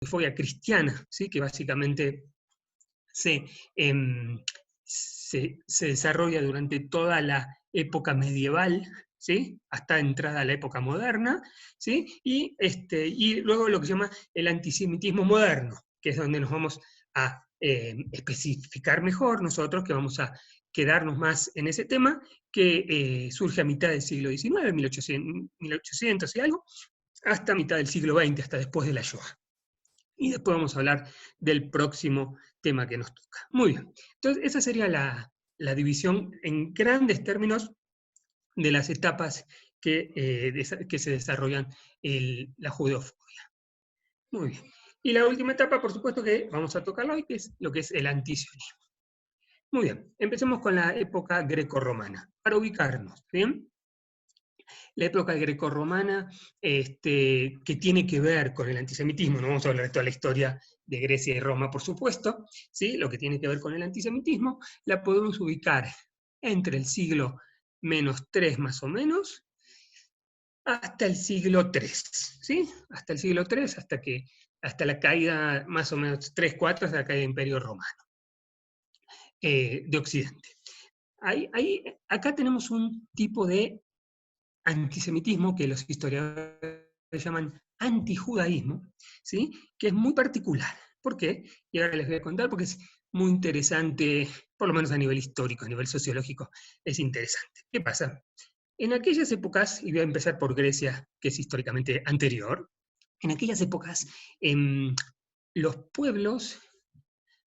judefobia cristiana, ¿sí? Que básicamente se, se desarrolla durante toda la época medieval, ¿sí? Hasta entrada a la época moderna, ¿sí? Y luego lo que se llama el antisemitismo moderno, que es donde nos vamos a especificar mejor nosotros, que vamos a quedarnos más en ese tema, que surge a mitad del siglo XIX, 1800 y algo, hasta mitad del siglo XX, hasta después de la Shoah. Y después vamos a hablar del próximo tema que nos toca. Muy bien. Entonces, esa sería la división en grandes términos de las etapas que se desarrollan la judeofobia. Muy bien. Y la última etapa, por supuesto, que vamos a tocarla hoy, que es lo que es el antisionismo. Muy bien. Empecemos con la época grecorromana, para ubicarnos, ¿bien? La época grecorromana, que tiene que ver con el antisemitismo, no vamos a hablar de toda la historia de Grecia y Roma, por supuesto, ¿sí? Lo que tiene que ver con el antisemitismo, la podemos ubicar entre el siglo -3 más o menos, hasta el siglo III, ¿sí? Hasta el siglo III, hasta la caída más o menos 3-4, hasta la caída del Imperio Romano de Occidente. Acá tenemos un tipo de antisemitismo que los historiadores llaman antijudaísmo, ¿sí? Que es muy particular. ¿Por qué? Y ahora les voy a contar porque es muy interesante, por lo menos a nivel histórico, a nivel sociológico, es interesante. ¿Qué pasa? En aquellas épocas, y voy a empezar por Grecia, que es históricamente anterior, en aquellas épocas los pueblos,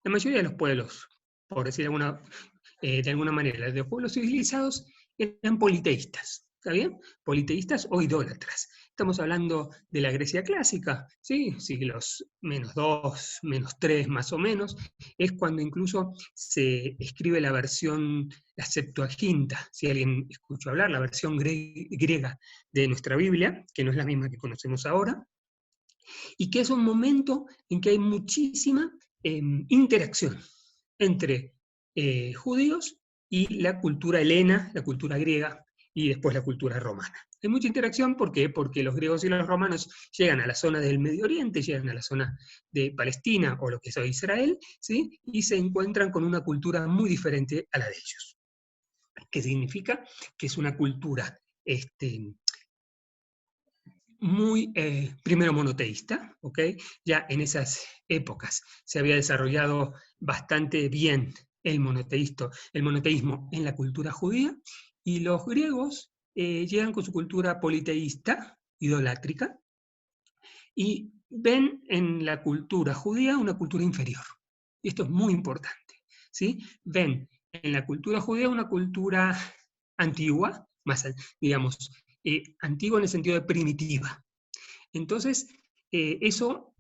la mayoría de los pueblos, por decir de alguna manera, los pueblos civilizados eran politeístas, ¿está bien? Politeístas o idólatras. Estamos hablando de la Grecia clásica, ¿sí? Siglos -2, -3 más o menos, es cuando incluso se escribe la versión, la Septuaginta, si alguien escuchó hablar, la versión griega de nuestra Biblia, que no es la misma que conocemos ahora, y que es un momento en que hay muchísima interacción entre judíos y la cultura helena, la cultura griega y después la cultura romana. Hay mucha interacción, ¿por qué? Porque los griegos y los romanos llegan a la zona del Medio Oriente, llegan a la zona de Palestina o lo que es hoy Israel, ¿sí? Y se encuentran con una cultura muy diferente a la de ellos. ¿Qué significa? Que es una cultura muy, primero monoteísta, ¿ok? Ya en esas épocas se había desarrollado bastante bien el monoteísmo en la cultura judía, y los griegos llegan con su cultura politeísta, idolátrica, y ven en la cultura judía una cultura inferior. Y esto es muy importante, ¿sí? Ven en la cultura judía una cultura antigua, más, digamos, antigua en el sentido de primitiva. Entonces, eso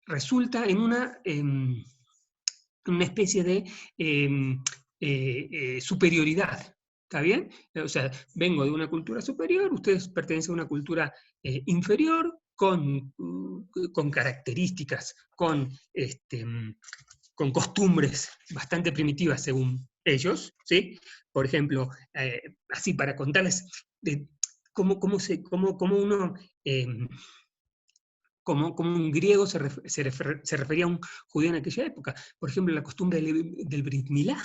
resulta en una especie de superioridad, ¿está bien? O sea, vengo de una cultura superior, ustedes pertenecen a una cultura inferior, con características, con costumbres bastante primitivas según ellos, ¿sí? Por ejemplo, así para contarles de cómo uno... como un griego se refería a un judío en aquella época. Por ejemplo, la costumbre del Brit Milá,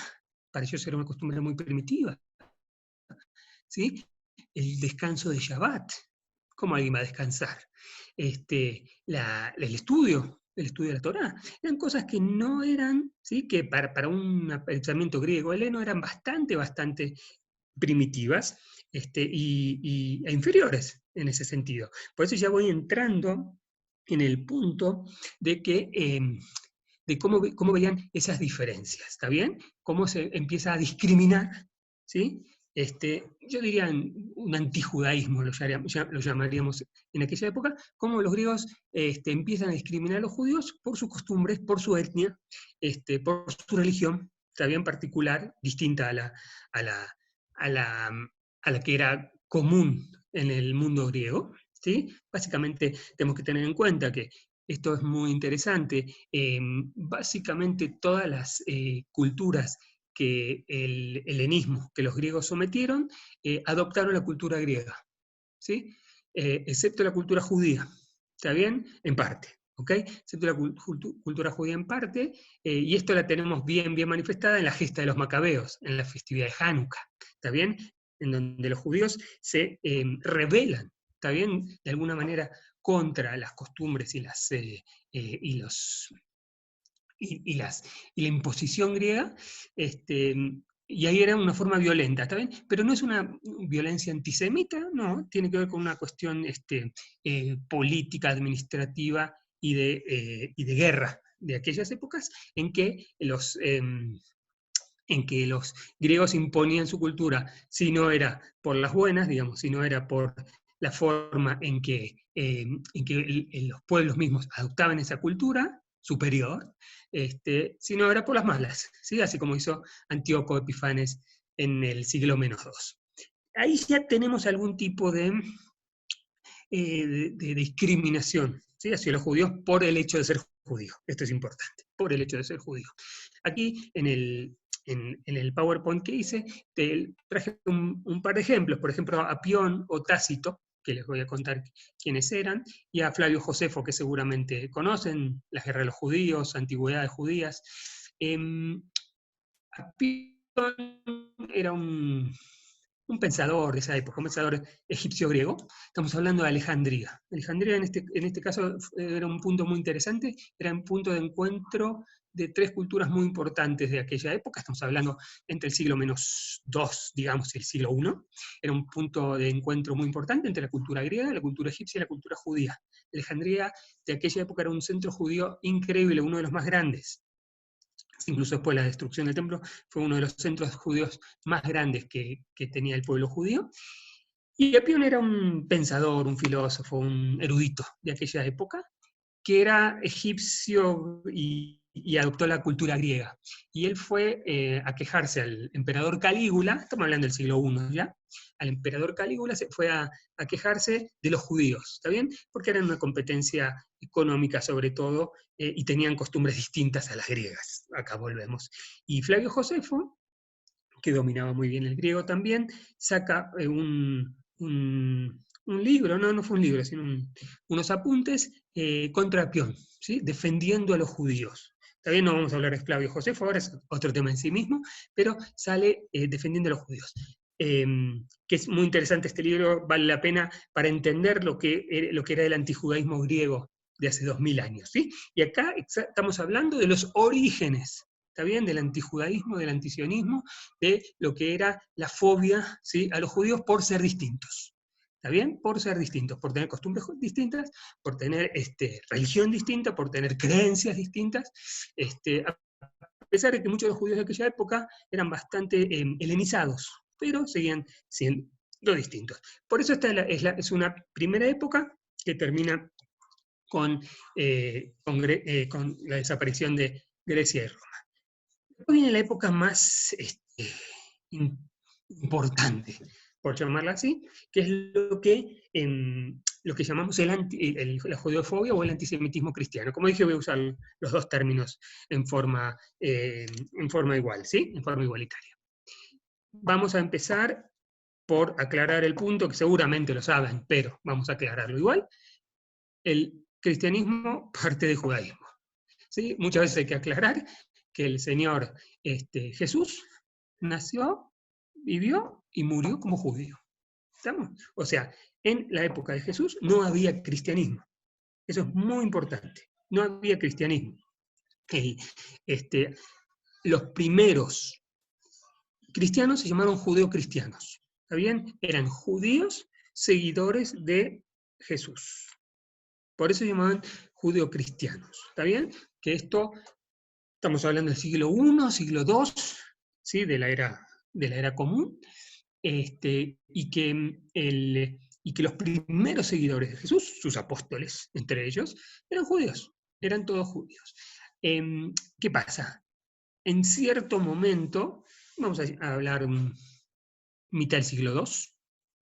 para ellos era una costumbre muy primitiva, ¿sí? El descanso de Shabbat, ¿cómo alguien va a descansar? El estudio de la Torá, eran cosas que no eran, ¿sí? Que para un pensamiento griego heleno eran bastante primitivas, e inferiores en ese sentido. Por eso ya voy entrando en el punto de que de cómo veían esas diferencias, ¿está bien? Cómo se empieza a discriminar, ¿sí? Yo diría un antijudaísmo, lo llamaríamos en aquella época, cómo los griegos empiezan a discriminar a los judíos por sus costumbres, por su etnia, por su religión, está bien particular, distinta a la, a la, a la que era común en el mundo griego, ¿sí? Básicamente tenemos que tener en cuenta que esto es muy interesante. Básicamente todas las culturas que el helenismo, que los griegos sometieron, adoptaron la cultura griega, ¿sí? Excepto la cultura judía, ¿está bien? En parte. ¿ok? Excepto la cultura judía en parte, y esto la tenemos bien manifestada en la gesta de los macabeos, en la festividad de Hanukkah, ¿está bien? En donde los judíos se rebelan, ¿está bien? De alguna manera contra las costumbres y la imposición griega, y ahí era una forma violenta, ¿está bien? Pero no es una violencia antisemita, no, tiene que ver con una cuestión política, administrativa y de guerra de aquellas épocas en que los griegos imponían su cultura, si no era por las buenas, digamos, si no era por la forma en que los pueblos mismos adoptaban esa cultura superior, si no era por las malas, ¿sí? Así como hizo Antíoco Epifanes en el siglo -2. Ahí ya tenemos algún tipo de discriminación, ¿sí? Hacia los judíos por el hecho de ser judíos. Esto es importante, por el hecho de ser judíos. Aquí, en el PowerPoint que hice, traje un par de ejemplos, por ejemplo, a Pión o Tácito, que les voy a contar quiénes eran, y a Flavio Josefo, que seguramente conocen, la guerra de los judíos, antigüedades judías. Pión era un pensador de esa época, un pensador egipcio-griego. Estamos hablando de Alejandría. Alejandría en este caso era un punto muy interesante, era un punto de encuentro de tres culturas muy importantes de aquella época. Estamos hablando entre el siglo -2, digamos, y el siglo I. Era un punto de encuentro muy importante entre la cultura griega, la cultura egipcia y la cultura judía. Alejandría de aquella época era un centro judío increíble, uno de los más grandes. Incluso después de la destrucción del templo, fue uno de los centros judíos más grandes que tenía el pueblo judío. Y Apión era un pensador, un filósofo, un erudito de aquella época, que era egipcio y adoptó la cultura griega. Y él fue a quejarse al emperador Calígula, estamos hablando del siglo I ya, al emperador Calígula se fue a quejarse de los judíos, ¿está bien? Porque eran una competencia económica sobre todo, y tenían costumbres distintas a las griegas. Acá volvemos. Y Flavio Josefo, que dominaba muy bien el griego también, saca un libro, no fue un libro, sino unos apuntes contra Apión, ¿sí? Defendiendo a los judíos. También no vamos a hablar de Flavio Josefo, ahora es otro tema en sí mismo, pero sale defendiendo a los judíos. Que es muy interesante este libro, vale la pena para entender lo que era el antijudaísmo griego de hace 2000 años. ¿Sí? Y acá estamos hablando de los orígenes, ¿está bien? Del antijudaísmo, del antisionismo, de lo que era la fobia, ¿sí? A los judíos por ser distintos. ¿Está bien? Por ser distintos, por tener costumbres distintas, por tener religión distinta, por tener creencias distintas. A pesar de que muchos de los judíos de aquella época eran bastante helenizados, pero seguían siendo distintos. Por eso esta es una primera época que termina con la desaparición de Grecia y Roma. Después viene la época más importante, por llamarla así, que es lo que llamamos la judeofobia o el antisemitismo cristiano. Como dije, voy a usar los dos términos en forma igual, ¿sí? En forma igualitaria. Vamos a empezar por aclarar el punto, que seguramente lo saben, pero vamos a aclararlo igual. El cristianismo parte del judaísmo, ¿sí? Muchas veces hay que aclarar que el Señor Jesús nació, vivió y murió como judío. ¿Estamos? O sea, en la época de Jesús no había cristianismo. Eso es muy importante. No había cristianismo. Los primeros cristianos se llamaron judeocristianos. ¿Está bien? Eran judíos seguidores de Jesús. Por eso se llamaban judeocristianos. ¿Está bien? Que esto, estamos hablando del siglo I, siglo II, ¿sí? de la era común, y que los primeros seguidores de Jesús, sus apóstoles, entre ellos, eran judíos, eran todos judíos. ¿Qué pasa? En cierto momento, vamos a hablar mitad del siglo II, es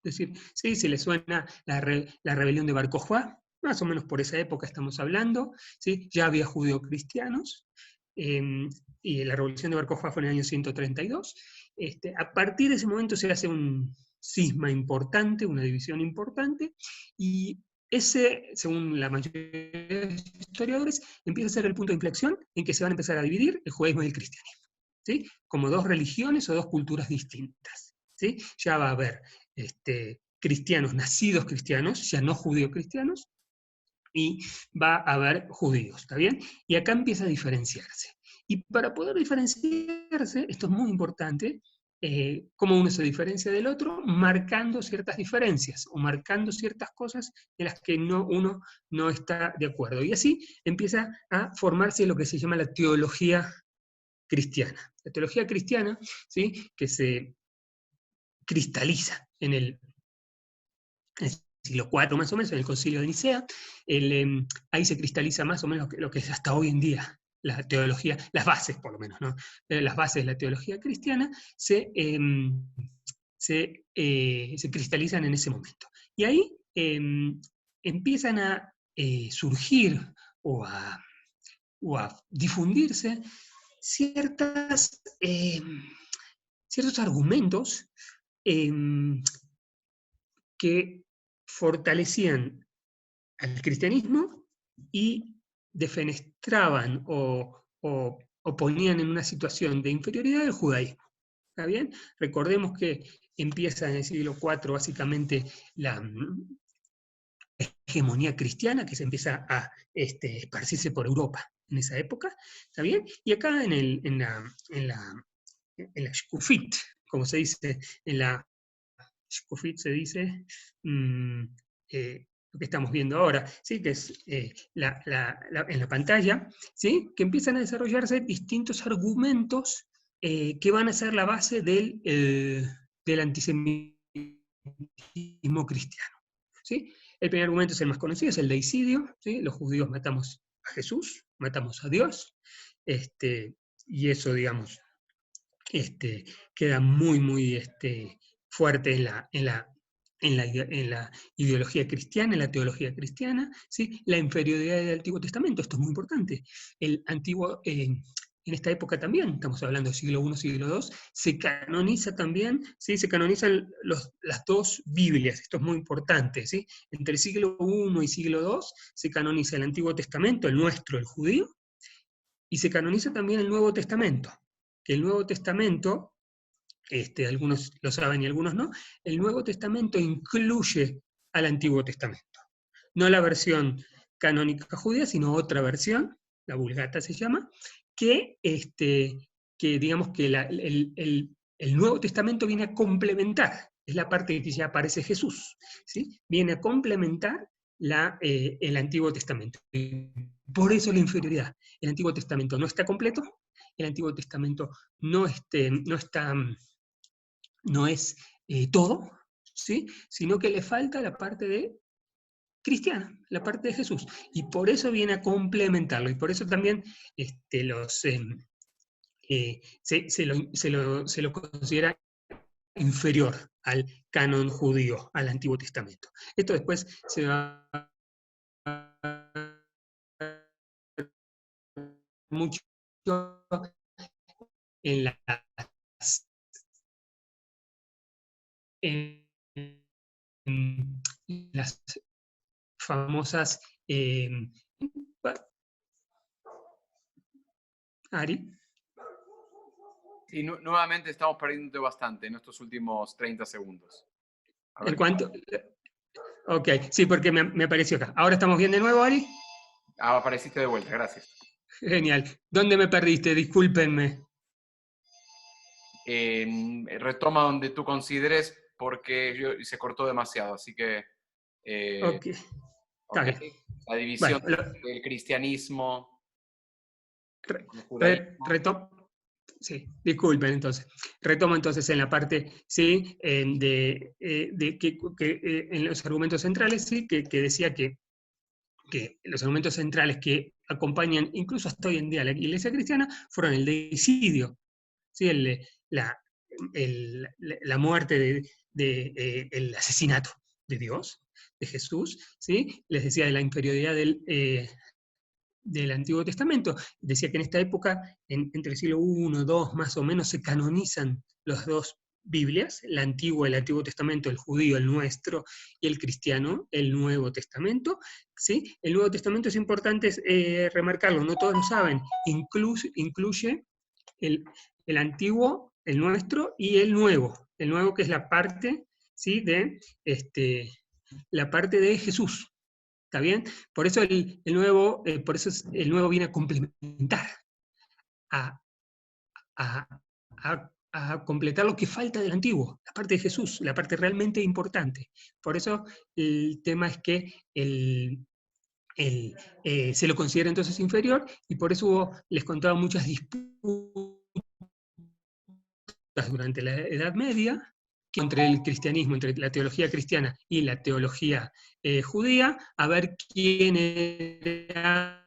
decir, ¿sí? Si le suena la rebelión de Bar Kokhba, más o menos por esa época estamos hablando, ¿sí? Ya había judeocristianos, y la revolución de Bar Kokhba fue en el año 132. A partir de ese momento se hace un cisma importante, una división importante, y ese, según la mayoría de los historiadores, empieza a ser el punto de inflexión en que se van a empezar a dividir el judaísmo y el cristianismo, ¿sí? Como dos religiones o dos culturas distintas, ¿sí? Ya va a haber cristianos nacidos cristianos, ya no judíos cristianos, y va a haber judíos, ¿está bien? Y acá empieza a diferenciarse. Y para poder diferenciarse, esto es muy importante, cómo uno se diferencia del otro, marcando ciertas diferencias o marcando ciertas cosas en las que uno no está de acuerdo. Y así empieza a formarse lo que se llama la teología cristiana. La teología cristiana, ¿sí? Que se cristaliza en el siglo IV más o menos, en el Concilio de Nicea, ahí se cristaliza más o menos lo que es hasta hoy en día la teología, las bases por lo menos, ¿no? Las bases de la teología cristiana se cristalizan en ese momento. Y ahí empiezan a surgir o a difundirse ciertos argumentos que fortalecían al cristianismo y defenestraban o ponían en una situación de inferioridad al judaísmo. ¿Está bien? Recordemos que empieza en el siglo IV básicamente la hegemonía cristiana que se empieza a esparcirse por Europa en esa época, ¿está bien? Y acá en la Shkufit, como se dice, en la Shkufit se dice, lo que estamos viendo ahora, ¿sí? Que es en la pantalla, ¿sí? Que empiezan a desarrollarse distintos argumentos que van a ser la base del antisemitismo cristiano, ¿sí? El primer argumento es el más conocido, es el deicidio, ¿sí? Los judíos matamos a Jesús, matamos a Dios, y eso, digamos, queda muy, muy fuerte en la ideología cristiana, en la teología cristiana, ¿sí? La inferioridad del Antiguo Testamento, esto es muy importante. El Antiguo, en esta época también, estamos hablando del siglo I, siglo II, se canoniza también, ¿sí? Se canonizan las dos Biblias, esto es muy importante, ¿sí? Entre el siglo I y siglo II se canoniza el Antiguo Testamento, el nuestro, el judío, y se canoniza también el Nuevo Testamento, que el Nuevo Testamento, algunos lo saben y algunos no, el Nuevo Testamento incluye al Antiguo Testamento. No la versión canónica judía, sino otra versión, la Vulgata se llama, que digamos que el Nuevo Testamento viene a complementar, es la parte que ya aparece Jesús, ¿sí? Viene a complementar el Antiguo Testamento. Por eso la inferioridad. El Antiguo Testamento no está completo, el Antiguo Testamento no es todo, ¿sí? Sino que le falta la parte de cristiana, la parte de Jesús. Y por eso viene a complementarlo. Y por eso también se lo considera inferior al canon judío, al Antiguo Testamento. Esto después se va mucho en en las famosas Ari. Y nuevamente estamos perdiendo bastante en estos últimos 30 segundos. ¿En cuánto? Ok, sí, porque me apareció acá. ¿Ahora estamos bien de nuevo, Ari? Apareciste de vuelta, gracias. Genial. ¿Dónde me perdiste? Discúlpenme. Retoma donde tú consideres porque se cortó demasiado, así que... Ok, está bien. La división Bueno, del cristianismo... Sí, disculpen entonces. Retomo entonces en la parte, ¿sí? En los argumentos centrales, ¿sí? Que decía que los argumentos centrales que acompañan incluso hasta hoy en día a la Iglesia cristiana fueron el deicidio, ¿sí? La muerte el asesinato de Dios, de Jesús, ¿sí? Les decía de la inferioridad del Antiguo Testamento. Decía que en esta época, entre el siglo I y II más o menos, se canonizan los dos Biblias, el Antiguo Testamento, el judío, el nuestro, y el cristiano, el Nuevo Testamento. ¿Sí? El Nuevo Testamento es importante remarcarlo, no todos lo saben, incluye el Antiguo, el nuestro, y el Nuevo que es la parte, ¿sí? La parte de Jesús. ¿Está bien? Por eso el Nuevo viene a complementar, a, a, a completar lo que falta del Antiguo, la parte de Jesús, la parte realmente importante. Por eso el tema es que se lo considera entonces inferior, y por eso les contaba muchas disputas durante la Edad Media entre el cristianismo, entre la teología cristiana y la teología judía, a ver quién era,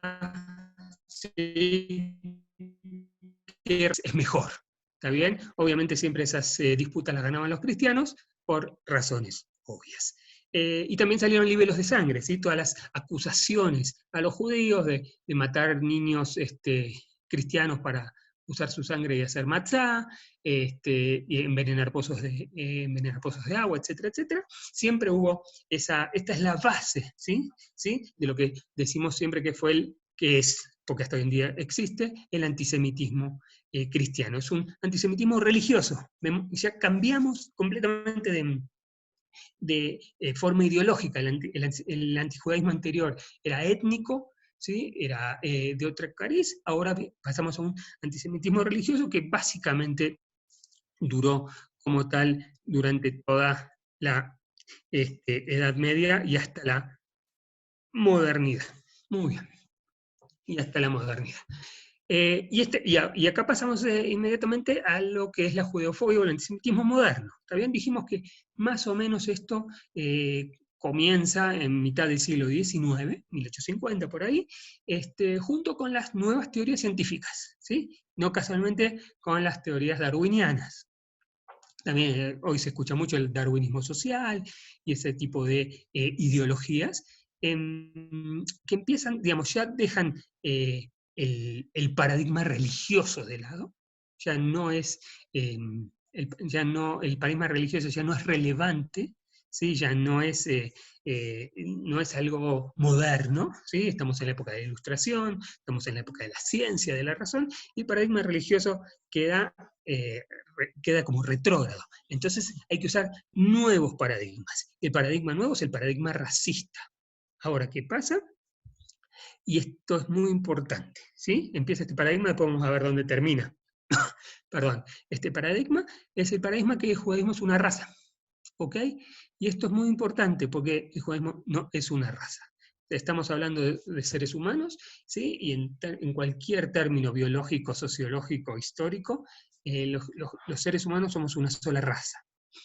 sí, es mejor. ¿Está bien? Obviamente siempre esas disputas las ganaban los cristianos por razones obvias. Y también salieron libelos de sangre, ¿sí? Todas las acusaciones a los judíos de matar niños cristianos para usar su sangre y hacer matzá, y envenenar pozos de agua, etcétera, etcétera. Siempre hubo esta es la base, ¿sí? De lo que decimos siempre que es, porque hasta hoy en día existe, el antisemitismo cristiano. Es un antisemitismo religioso. Ya cambiamos completamente de forma ideológica. El antijudaísmo anterior era étnico, ¿sí? Era de otra cariz. Ahora pasamos a un antisemitismo religioso que básicamente duró como tal durante toda la Edad Media y hasta la modernidad. Muy bien. Y hasta la modernidad. Y acá pasamos inmediatamente a lo que es la judeofobia o el antisemitismo moderno. También dijimos que más o menos esto comienza en mitad del siglo XIX, 1850 por ahí, junto con las nuevas teorías científicas, ¿sí? No casualmente con las teorías darwinianas. También hoy se escucha mucho el darwinismo social y ese tipo de ideologías que empiezan, digamos, ya dejan el paradigma religioso de lado, ya no es, el paradigma religioso ya no es relevante, ¿sí? Ya no es algo moderno, ¿sí? Estamos en la época de la Ilustración, estamos en la época de la ciencia, de la razón, y el paradigma religioso queda como retrógrado. Entonces hay que usar nuevos paradigmas. El paradigma nuevo es el paradigma racista. Ahora, ¿qué pasa? Y esto es muy importante, ¿sí? Empieza este paradigma, después vamos a ver dónde termina. Perdón, este paradigma es el paradigma que el judaísmo es una raza, ¿ok? Y esto es muy importante porque el judaísmo no es una raza. Estamos hablando de seres humanos, ¿sí? Y en cualquier término biológico, sociológico, histórico, los seres humanos somos una sola raza,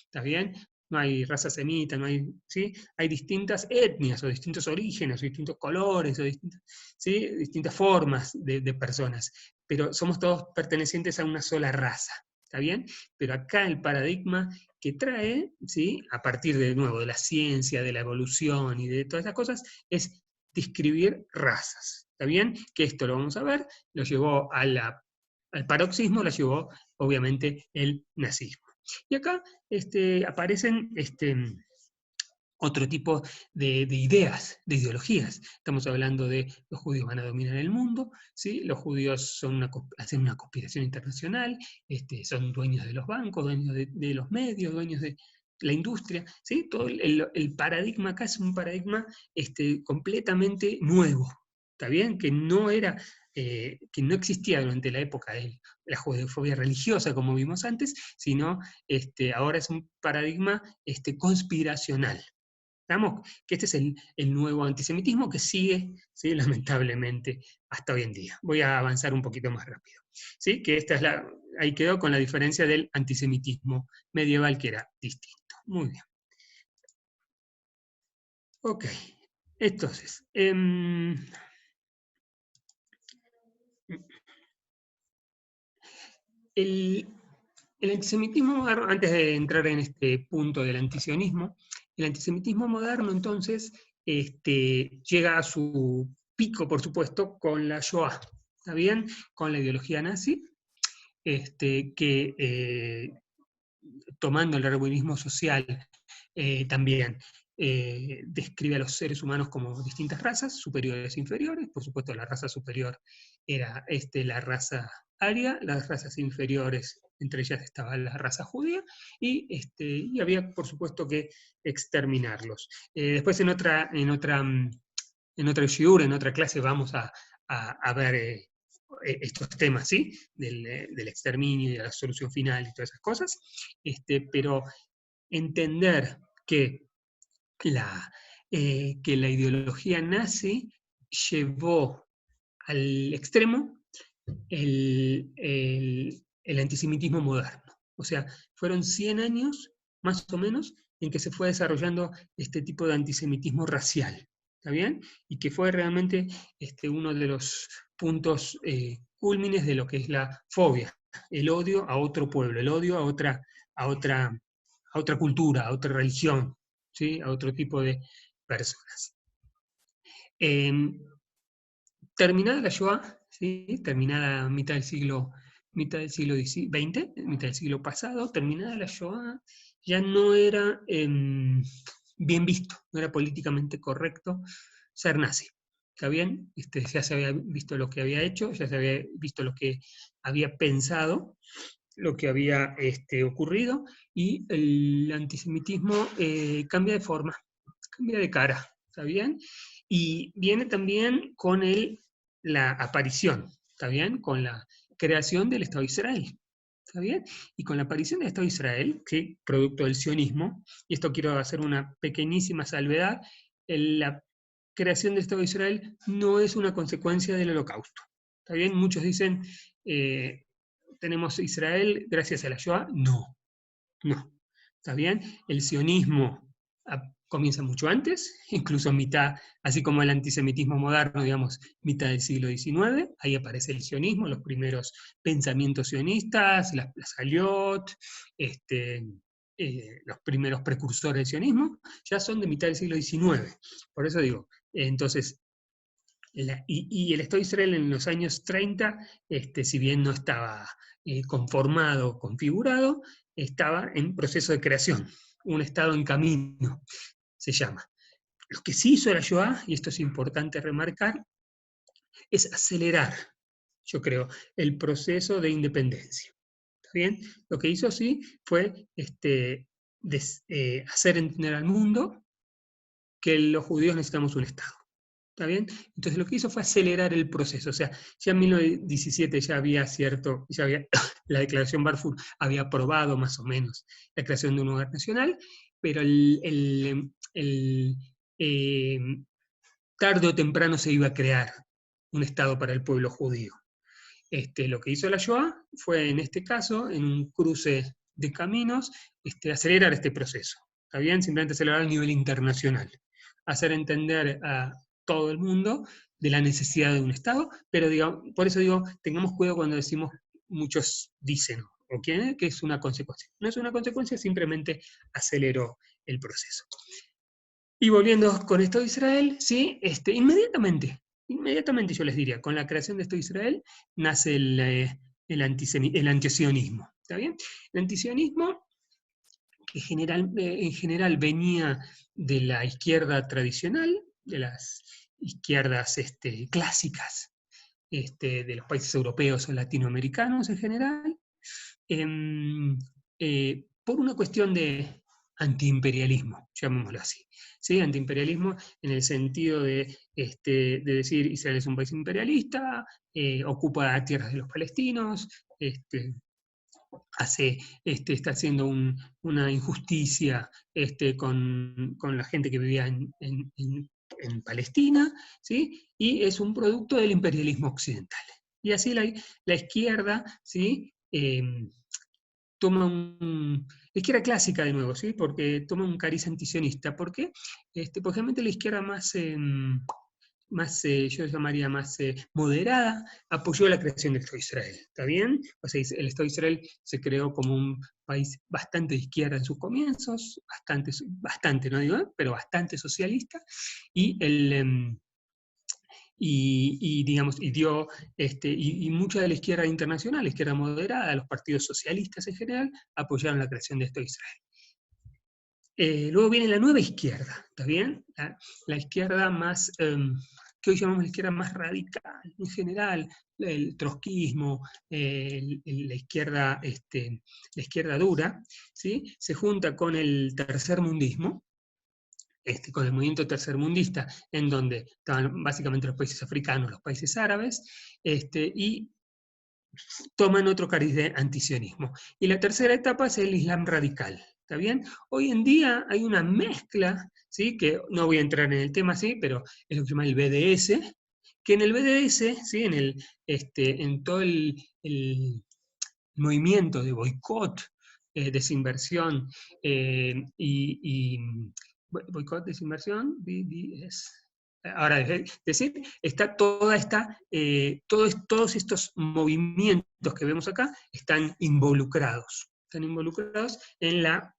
¿está bien? No hay raza semita, no hay, ¿sí? Hay distintas etnias, o distintos orígenes, o distintos colores, o distintas formas de personas, pero somos todos pertenecientes a una sola raza, ¿está bien? Pero acá el paradigma que trae, ¿sí? A partir de nuevo de la ciencia, de la evolución y de todas esas cosas, es describir razas, ¿está bien? Que esto lo vamos a ver, lo llevó al paroxismo, lo llevó obviamente el nazismo. Y acá aparecen otro tipo de ideas, de ideologías. Estamos hablando de los judíos van a dominar el mundo, ¿sí? Los judíos hacen una conspiración internacional, son dueños de los bancos, dueños de los medios, dueños de la industria, ¿sí? Todo el paradigma acá es un paradigma completamente nuevo, ¿está bien? Que no existía durante la época de la judeofobia religiosa, como vimos antes, sino ahora es un paradigma conspiracional. Digamos que este es el nuevo antisemitismo que sigue, ¿sí? Lamentablemente, hasta hoy en día. Voy a avanzar un poquito más rápido. ¿Sí? Que ahí quedó con la diferencia del antisemitismo medieval, que era distinto. Muy bien. Ok. Entonces, el antisemitismo moderno, antes de entrar en este punto del antisionismo, el antisemitismo moderno entonces llega a su pico, por supuesto, con la Shoah, ¿está bien? Con la ideología nazi, que tomando el darwinismo social también, describe a los seres humanos como distintas razas, superiores e inferiores. Por supuesto, la raza superior era la raza aria, las razas inferiores, entre ellas estaba la raza judía, y había, por supuesto, que exterminarlos. Después en otra shiur, en otra clase, vamos a ver estos temas, ¿sí? Del exterminio y de la solución final y todas esas cosas, pero entender que que la ideología nazi llevó al extremo el antisemitismo moderno. O sea, fueron 100 años, más o menos, en que se fue desarrollando este tipo de antisemitismo racial, ¿está bien? Y que fue realmente uno de los puntos cúlmines de lo que es la fobia, el odio a otro pueblo, el odio a otra cultura, a otra religión, ¿sí? A otro tipo de personas. Terminada la Shoah, ¿sí? Terminada mitad del siglo XX, mitad del siglo pasado, terminada la Shoah, ya no era bien visto, no era políticamente correcto ser nazi. ¿Está bien? Ya se había visto lo que había hecho, ya se había visto lo que había pensado, lo que había ocurrido, y el antisemitismo cambia de forma, cambia de cara, ¿está bien? Y viene también con la aparición, ¿está bien? Con la creación del Estado de Israel, ¿está bien? Y con la aparición del Estado de Israel, que producto del sionismo, y esto quiero hacer una pequeñísima salvedad, la creación del Estado de Israel no es una consecuencia del Holocausto, ¿está bien? Muchos dicen, tenemos Israel gracias a la Shoah. No, no. ¿Está bien? El sionismo comienza mucho antes, incluso en mitad, así como el antisemitismo moderno, digamos, mitad del siglo XIX, ahí aparece el sionismo, los primeros pensamientos sionistas, las Aliot, los primeros precursores del sionismo, ya son de mitad del siglo XIX. Por eso digo, entonces, y el Estado de Israel en los años 30, si bien no estaba conformado, configurado, estaba en proceso de creación, un Estado en camino, se llama. Lo que sí hizo la Shoah, y esto es importante remarcar, es acelerar, yo creo, el proceso de independencia. ¿Está bien? Lo que hizo sí fue hacer entender al mundo que los judíos necesitamos un Estado. ¿Está bien? Entonces lo que hizo fue acelerar el proceso. O sea, ya en 1917 la declaración Balfour había aprobado más o menos la creación de un hogar nacional, pero eh, tarde o temprano se iba a crear un Estado para el pueblo judío. Lo que hizo la Shoah fue, en este caso, en un cruce de caminos, acelerar este proceso. ¿Está bien? Simplemente acelerar a nivel internacional. Hacer entender a todo el mundo de la necesidad de un Estado, pero por eso digo, tengamos cuidado cuando decimos, muchos dicen, o quieren, que es una consecuencia. No es una consecuencia, simplemente aceleró el proceso. Y volviendo con esto de Israel, ¿sí? Inmediatamente yo les diría, con la creación de Estado de Israel nace el antisionismo. ¿Está bien? El antisionismo, que en general venía de la izquierda tradicional, de las izquierdas clásicas de los países europeos o latinoamericanos en general, por una cuestión de antiimperialismo, llamémoslo así. ¿Sí? Antiimperialismo en el sentido de decir Israel es un país imperialista, ocupa tierras de los palestinos, está haciendo una injusticia con la gente que vivía en Palestina, ¿sí? Y es un producto del imperialismo occidental. Y así la izquierda, ¿sí? Toma la izquierda clásica de nuevo, ¿sí? Porque toma un cariz antisionista. ¿Por qué? Porque realmente la izquierda yo llamaría más moderada, apoyó la creación del Estado de Israel. ¿Está bien? O sea, el Estado de Israel se creó como un país bastante de izquierda en sus comienzos, bastante, no digo, pero bastante socialista, y digamos, y mucha de la izquierda internacional, la izquierda moderada, los partidos socialistas en general, apoyaron la creación de Estado de Israel. Luego viene la nueva izquierda, ¿está bien? La izquierda más, que hoy llamamos la izquierda más radical en general, el trotskismo, la izquierda dura, ¿sí? Se junta con el tercermundismo, con el movimiento tercermundista, en donde estaban básicamente los países africanos, los países árabes, y toman otro cariz de antisionismo. Y la tercera etapa es el Islam radical, ¿está bien? Hoy en día hay una mezcla, ¿sí? Que no voy a entrar en el tema, ¿sí? Pero es lo que se llama el BDS, que en el BDS, ¿sí? En todo el movimiento de boicot, desinversión boicot, desinversión, BDS. Ahora, es decir, está todos estos movimientos que vemos acá están involucrados en la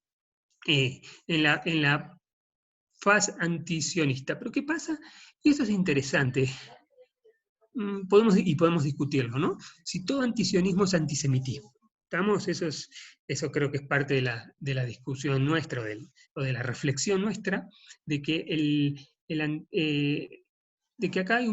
faz antisionista. Pero ¿qué pasa? Y esto es interesante. Podemos discutirlo, ¿no? Si todo antisionismo es antisemitismo. ¿Estamos? Eso creo que es parte de la discusión nuestra o de la reflexión nuestra, de que, de que acá hay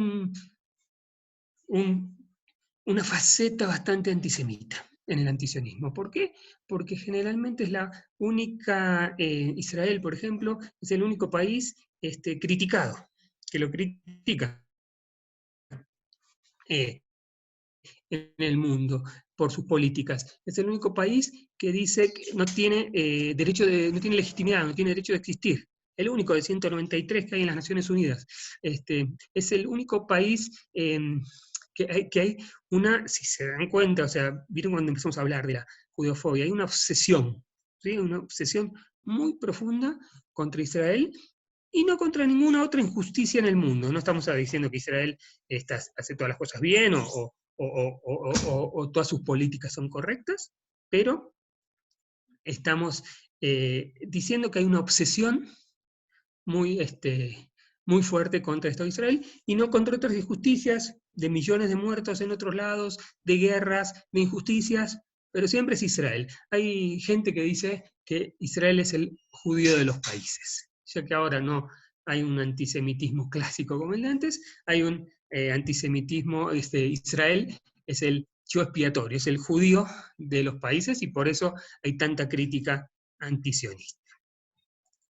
una faceta bastante antisemita en el antisionismo. ¿Por qué? Porque generalmente es la única, Israel, por ejemplo, es el único país criticado, que lo critica en el mundo por sus políticas. Es el único país que dice que no tiene no tiene legitimidad, no tiene derecho de existir. El único de 193 que hay en las Naciones Unidas. Es el único país que hay una, si se dan cuenta, o sea, vieron cuando empezamos a hablar de la judeofobia, hay una obsesión, ¿sí? Una obsesión muy profunda contra Israel y no contra ninguna otra injusticia en el mundo. No estamos diciendo que Israel hace todas las cosas bien o todas sus políticas son correctas, pero estamos diciendo que hay una obsesión muy, muy fuerte contra el Estado de Israel y no contra otras injusticias de millones de muertos en otros lados, de guerras, de injusticias, pero siempre es Israel. Hay gente que dice que Israel es el judío de los países, ya que ahora no hay un antisemitismo clásico como el de antes, hay un antisemitismo, Israel es el chivo expiatorio, es el judío de los países y por eso hay tanta crítica antisionista.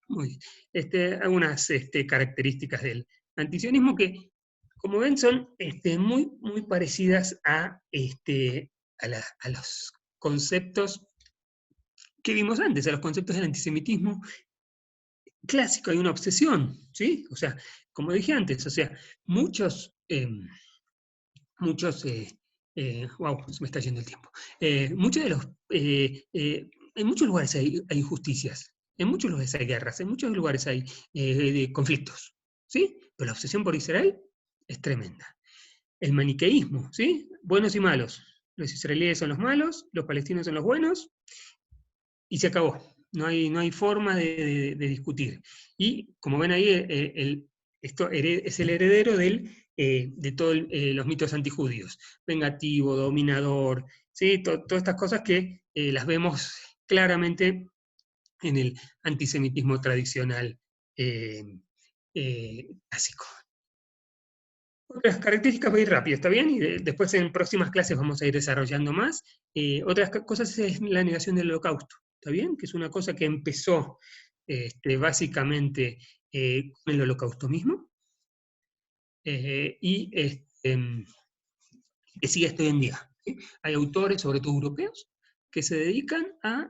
Muy bien. Algunas características del antisionismo que, como ven, son muy, muy parecidas a los conceptos que vimos antes, a los conceptos del antisemitismo clásico. Hay una obsesión, ¿sí? O sea, como dije antes, o sea, wow, se me está yendo el tiempo. En muchos lugares hay injusticias, en muchos lugares hay guerras, en muchos lugares hay conflictos, ¿sí? Pero la obsesión por Israel es tremenda. El maniqueísmo, ¿sí? Buenos y malos. Los israelíes son los malos, los palestinos son los buenos, y se acabó. No hay forma de discutir. Y como ven ahí, esto es el heredero de todos los mitos antijudíos. Vengativo, dominador, ¿sí? Todas estas cosas que las vemos claramente en el antisemitismo tradicional clásico. Otras características, voy a ir rápido, ¿está bien? Y después en próximas clases vamos a ir desarrollando más. Otras cosas es la negación del holocausto, ¿está bien? Que es una cosa que empezó básicamente con el holocausto mismo y que sigue hasta hoy en día. ¿Sí? Hay autores, sobre todo europeos, que se dedican a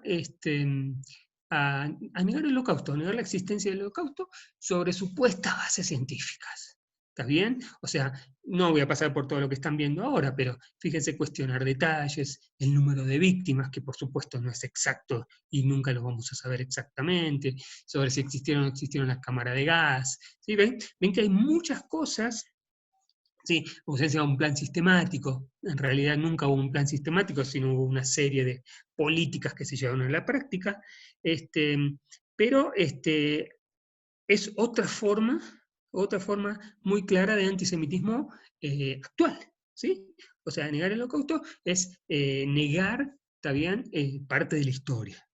negar el holocausto, a negar la existencia del holocausto sobre supuestas bases científicas. ¿Está bien? O sea, no voy a pasar por todo lo que están viendo ahora, pero fíjense, cuestionar detalles, el número de víctimas, que por supuesto no es exacto y nunca lo vamos a saber exactamente, sobre si existieron o no existieron las cámaras de gas. ¿Sí? ¿Ven que hay muchas cosas? Sí, ausencia de un plan sistemático. En realidad nunca hubo un plan sistemático, sino hubo una serie de políticas que se llevaron a la práctica. Pero es otra forma otra forma muy clara de antisemitismo actual, ¿sí? O sea, negar el holocausto es negar, está bien, parte de la historia.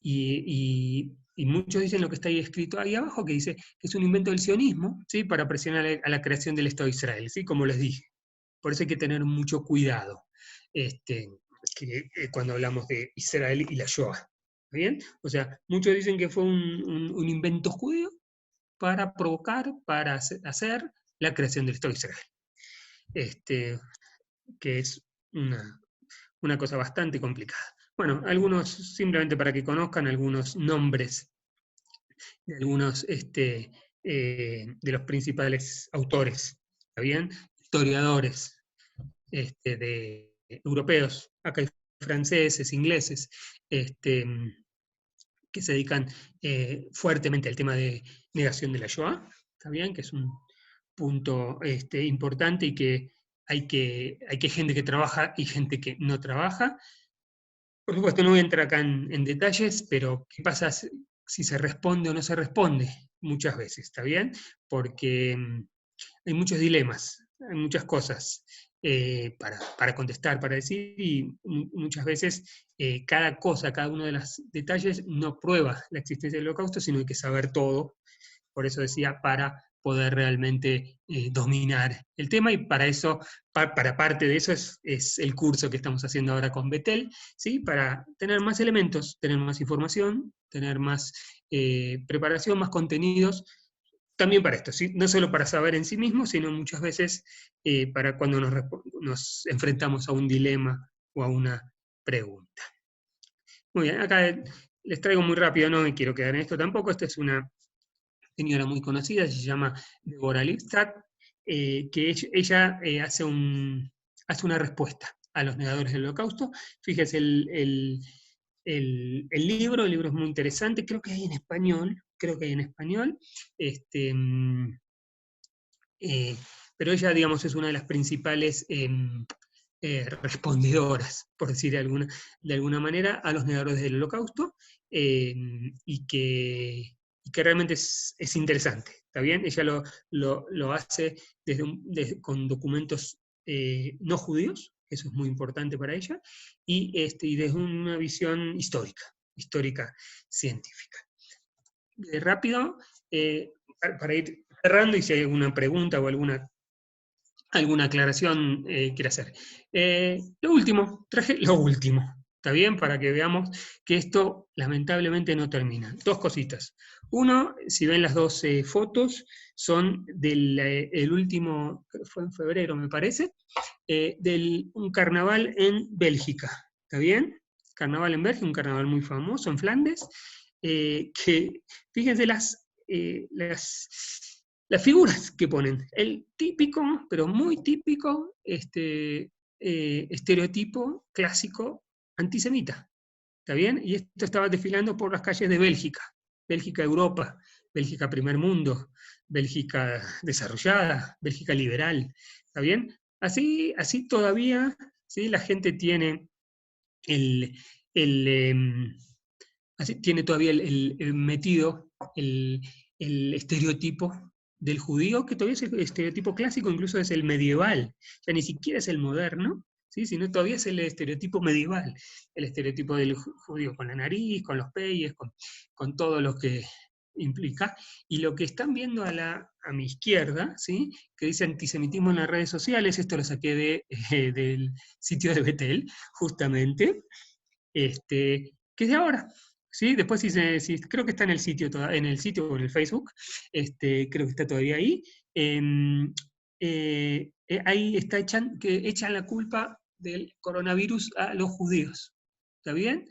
Y muchos dicen lo que está ahí escrito ahí abajo, que dice que es un invento del sionismo, ¿sí? Para presionar a la creación del Estado de Israel, ¿sí? Como les dije. Por eso hay que tener mucho cuidado cuando hablamos de Israel y la Shoah. ¿Bien? O sea, muchos dicen que fue un invento judío para provocar, para hacer la creación del Estado de Israel. Que es una cosa bastante complicada. Bueno, algunos, simplemente para que conozcan algunos nombres de algunos de los principales autores, ¿está bien? Historiadores europeos, acá hay franceses, ingleses, que se dedican fuertemente al tema de negación de la Shoah, ¿está bien? Que es un punto importante y que hay gente que trabaja y gente que no trabaja. Por supuesto, no voy a entrar acá en detalles, pero ¿qué pasa si se responde o no se responde? Muchas veces, ¿está bien? Porque hay muchos dilemas, hay muchas cosas para contestar, para decir, y muchas veces cada cosa, cada uno de los detalles no prueba la existencia del holocausto, sino hay que saber todo. Por eso decía, para poder realmente dominar el tema, y para eso, para parte de eso es el curso que estamos haciendo ahora con Betel, ¿sí? Para tener más elementos, tener más información, tener más preparación, más contenidos, también para esto, ¿sí? No solo para saber en sí mismo, sino muchas veces para cuando nos enfrentamos a un dilema o a una pregunta. Muy bien, acá les traigo muy rápido, no me quiero quedar en esto tampoco. Esta es una señora muy conocida, se llama Deborah Lipstadt, que ella hace una respuesta a los negadores del holocausto. Fíjese, el libro es muy interesante, creo que hay en español, eh, pero ella, digamos, es una de las principales respondedoras, por decir de alguna manera, a los negadores del holocausto, y que realmente es interesante, ¿está bien? Ella lo hace con documentos no judíos, eso es muy importante para ella, y desde una visión histórica científica. Rápido, para ir cerrando, y si hay alguna pregunta o alguna aclaración quiere hacer. Traje lo último, ¿está bien? Para que veamos que esto lamentablemente no termina. Dos cositas. Uno, si ven las dos fotos, son del último, fue en febrero me parece, un carnaval en Bélgica, ¿está bien? Carnaval en Bélgica, un carnaval muy famoso en Flandes, que fíjense las figuras que ponen, el típico, pero muy típico, estereotipo clásico antisemita, ¿está bien? Y esto estaba desfilando por las calles de Bélgica, Bélgica Europa, Bélgica primer mundo, Bélgica desarrollada, Bélgica liberal, ¿está bien? Así todavía, ¿sí? La gente tiene el, tiene todavía metido el estereotipo del judío, que todavía es el estereotipo clásico, incluso es el medieval, ya ni siquiera es el moderno, ¿sí? Sino todavía es el estereotipo medieval, el estereotipo del judío con la nariz, con los peyes, con todo lo que implica. Y lo que están viendo a mi izquierda, ¿sí? Que dice antisemitismo en las redes sociales, esto lo saqué del sitio de Betel, justamente, que es de ahora. ¿Sí? Después creo que está en el sitio o en el Facebook, creo que está todavía ahí. Ahí que echan la culpa del coronavirus a los judíos. ¿Está bien?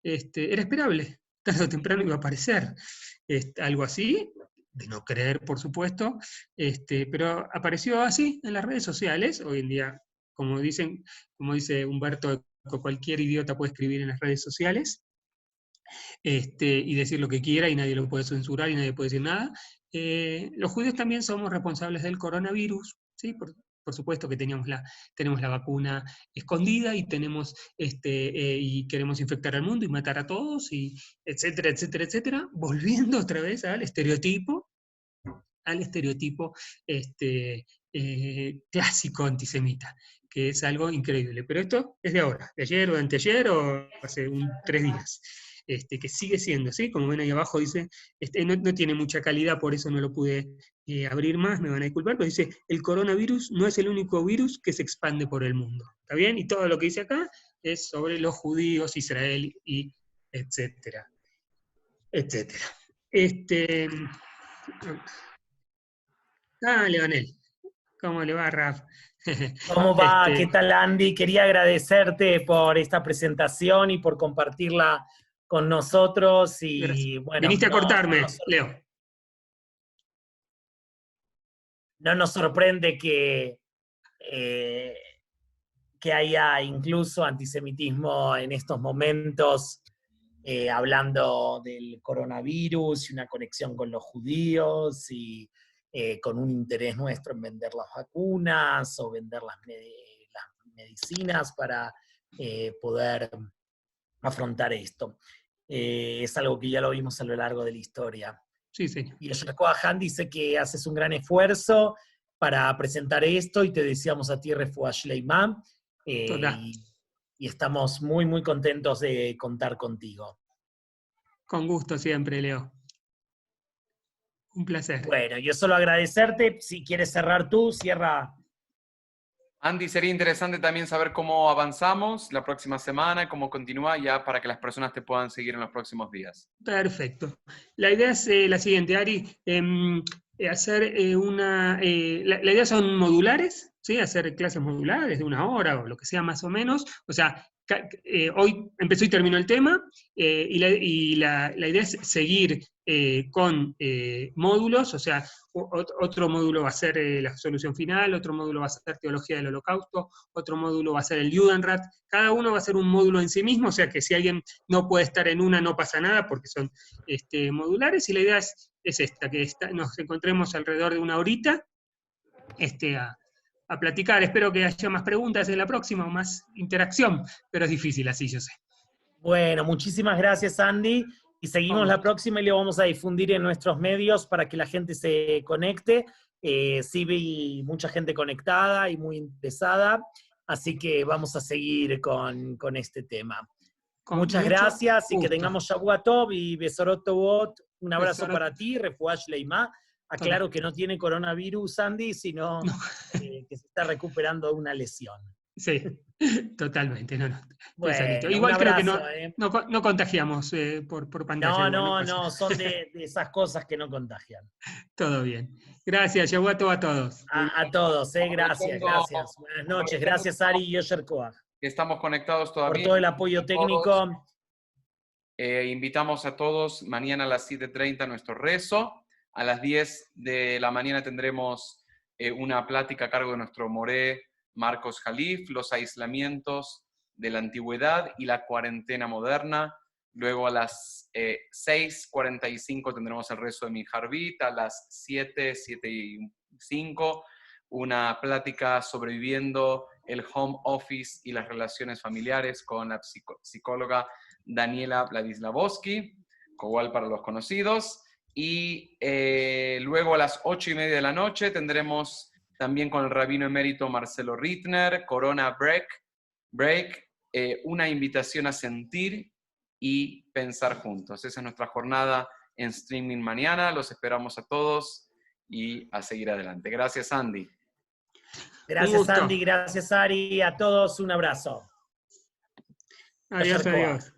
Era esperable, tarde o temprano iba a aparecer algo así, de no creer, por supuesto, pero apareció así en las redes sociales. Hoy en día, como dice Humberto, cualquier idiota puede escribir en las redes sociales y decir lo que quiera y nadie lo puede censurar y nadie puede decir nada. Los judíos también somos responsables del coronavirus, ¿sí? Por supuesto que tenemos la vacuna escondida y y queremos infectar al mundo y matar a todos, y etcétera, etcétera, etcétera, volviendo otra vez al estereotipo al estereotipo clásico antisemita, que es algo increíble. Pero esto es de ahora, de ayer o de anteayer o hace 3 días. Que sigue siendo, ¿sí? Como ven ahí abajo dice, no tiene mucha calidad, por eso no lo pude abrir más, me van a disculpar, pero dice, el coronavirus no es el único virus que se expande por el mundo, ¿está bien? Y todo lo que dice acá es sobre los judíos, Israel y etcétera, etcétera. Leonel, ¿cómo le va, Raf? ¿Cómo va? ¿Qué tal, Andy? Quería agradecerte por esta presentación y por compartirla con nosotros. Y bueno, viniste a cortarme, Leo. No nos sorprende que haya incluso antisemitismo en estos momentos, hablando del coronavirus y una conexión con los judíos y con un interés nuestro en vender las vacunas o vender las medicinas para poder afrontar esto. Es algo que ya lo vimos a lo largo de la historia. Sí, sí. Y Yosher Koahan dice que haces un gran esfuerzo para presentar esto y te deseamos a ti Refuah Shleimá. Y estamos muy, muy contentos de contar contigo. Con gusto siempre, Leo. Un placer. Bueno, yo solo agradecerte. Si quieres cerrar tú, cierra. Andy, sería interesante también saber cómo avanzamos la próxima semana, cómo continúa, ya para que las personas te puedan seguir en los próximos días. Perfecto. La idea es la siguiente, Ari, hacer la idea son modulares, ¿sí? Hacer clases modulares de 1 hora o lo que sea más o menos. O sea, hoy empezó y terminó el tema, y la idea es seguir con módulos, o sea, otro módulo va a ser la solución final, otro módulo va a ser teología del holocausto, otro módulo va a ser el Judenrat, cada uno va a ser un módulo en sí mismo, o sea que si alguien no puede estar en una no pasa nada porque son modulares, y la idea es esta, que nos encontremos alrededor de 1 horita a platicar. Espero que haya más preguntas en la próxima o más interacción, pero es difícil así, yo sé. Bueno, muchísimas gracias, Andy. Y seguimos la próxima y lo vamos a difundir en nuestros medios para que la gente se conecte. Sí vi mucha gente conectada y muy interesada, así que vamos a seguir con este tema. Muchas gracias y que tengamos Shavua Tov y Besorot Tovot. Un abrazo para ti, Refuah Shleimá. Aclaro que no tiene coronavirus, Andy, sino que se está recuperando de una lesión. Sí, totalmente. Bueno, igual abrazo, creo que no contagiamos por pantalla. No, son de esas cosas que no contagian. Todo bien. Gracias, Shavua Tov a todos. A todos, gracias. Buenas noches, gracias Ari y Yosher Koach. Estamos conectados todavía. Por todo el apoyo técnico. Invitamos a todos mañana a las 7:30 nuestro rezo. A las 10 de la mañana tendremos una plática a cargo de nuestro moré Marcos Jalif, los aislamientos de la antigüedad y la cuarentena moderna. Luego a las 6:45 tendremos el rezo de Minjarbit. A las 7:05 una plática sobreviviendo el home office y las relaciones familiares con la psicóloga Daniela Vladislavsky, igual para los conocidos. Y luego a las 8:30 de la noche tendremos también con el rabino emérito Marcelo Rittner, Corona Break, una invitación a sentir y pensar juntos. Esa es nuestra jornada en streaming mañana. Los esperamos a todos y a seguir adelante. Gracias, Andy. Gracias, Andy. Gracias, Ari. A todos un abrazo. Adiós, adiós.